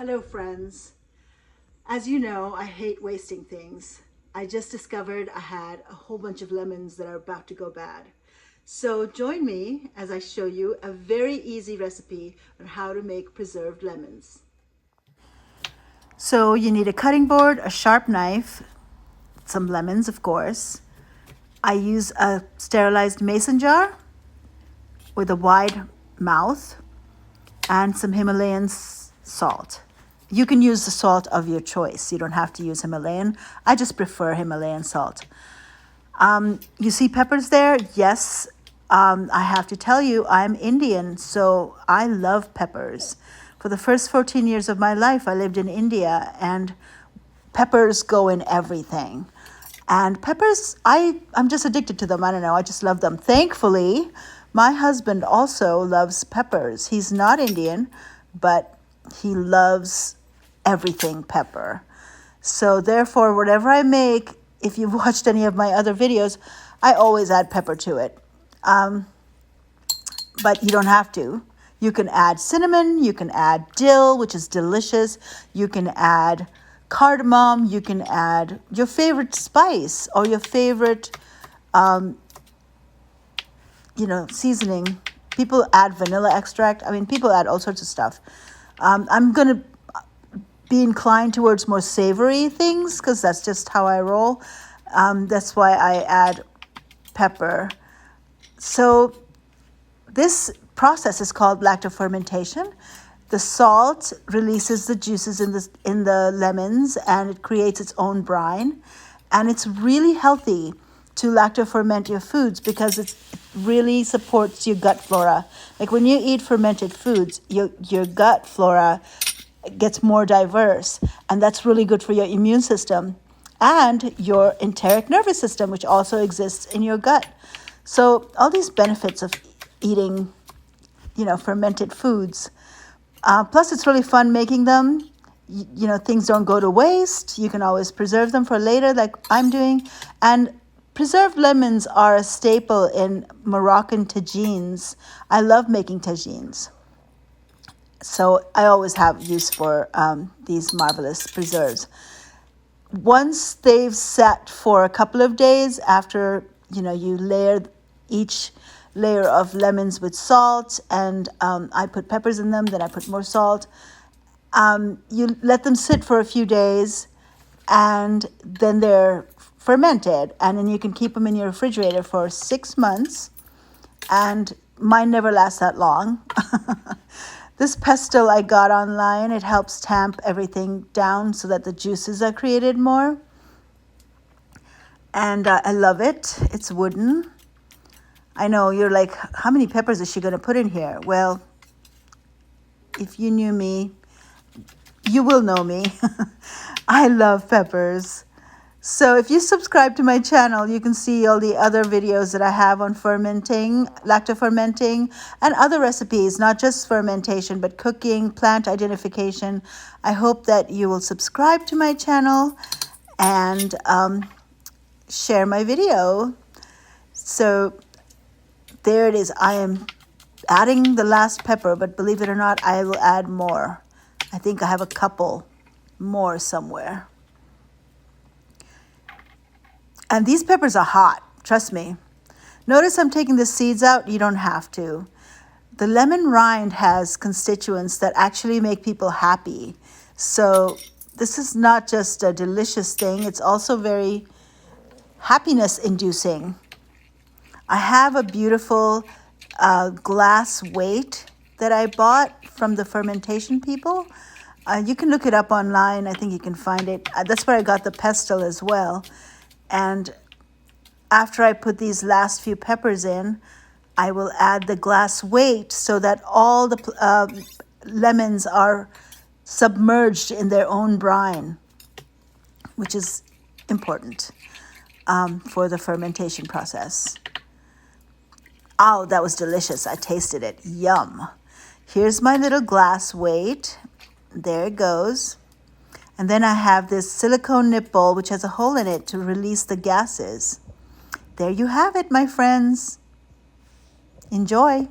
Hello friends. As you know, I hate wasting things. I just discovered I had a whole bunch of lemons that are about to go bad. So join me as I show you a very easy recipe on how to make preserved lemons. So you need a cutting board, a sharp knife, some lemons of course. I use a sterilized mason jar with a wide mouth and some Himalayan salt. You can use the salt of your choice. You don't have to use Himalayan. I just prefer Himalayan salt. You see peppers there? Yes. I have to tell you, I'm Indian, so I love peppers. For the first 14 years of my life, I lived in India, and peppers go in everything. And peppers, I'm just addicted to them. I don't know. I just love them. Thankfully, my husband also loves peppers. He's not Indian, but he loves everything pepper. So therefore, whatever I make, if you've watched any of my other videos, I always add pepper to it. But you don't have to. You can add cinnamon, you can add dill, which is delicious. You can add cardamom, you can add your favorite spice or your favorite, seasoning. People add vanilla extract. I mean, people add all sorts of stuff. I'm going to be inclined towards more savory things because that's just how I roll. That's why I add pepper. So this process is called lactofermentation. The salt releases the juices in the lemons and it creates its own brine. And it's really healthy to lactoferment your foods because it really supports your gut flora. Like when you eat fermented foods, your gut flora gets more diverse, and that's really good for your immune system and your enteric nervous system, which also exists in your gut. So all these benefits of eating, fermented foods. Plus, it's really fun making them. Things don't go to waste. You can always preserve them for later, like I'm doing. And preserved lemons are a staple in Moroccan tajines. I love making tajines. So I always have use for these marvelous preserves. Once they've sat for a couple of days after, you layer each layer of lemons with salt, and I put peppers in them, then I put more salt. You let them sit for a few days, and then they're fermented, and then you can keep them in your refrigerator for 6 months, and mine never lasts that long. This pestle I got online, it helps tamp everything down so that the juices are created more. And I love it. It's wooden. I know you're like, how many peppers is she going to put in here? Well, if you knew me, you will know me. I love peppers. So if you subscribe to my channel, you can see all the other videos that I have on fermenting, lactofermenting, and other recipes, not just fermentation, but cooking, plant identification. I hope that you will subscribe to my channel and share my video. So there it is. I am adding the last pepper, but believe it or not, I will add more. I think I have a couple more somewhere. And these peppers are hot, trust me. Notice I'm taking the seeds out. You don't have to. The lemon rind has constituents that actually make people happy. So this is not just a delicious thing. It's also very happiness inducing. I have a beautiful glass weight that I bought from the fermentation people. You can look it up online. I think you can find it. That's where I got the pestle as well. And after I put these last few peppers in, I will add the glass weight so that all the lemons are submerged in their own brine, which is important for the fermentation process. Oh, that was delicious. I tasted it. Yum. Here's my little glass weight. There it goes. And then I have this silicone nipple, which has a hole in it to release the gases. There you have it, my friends. Enjoy.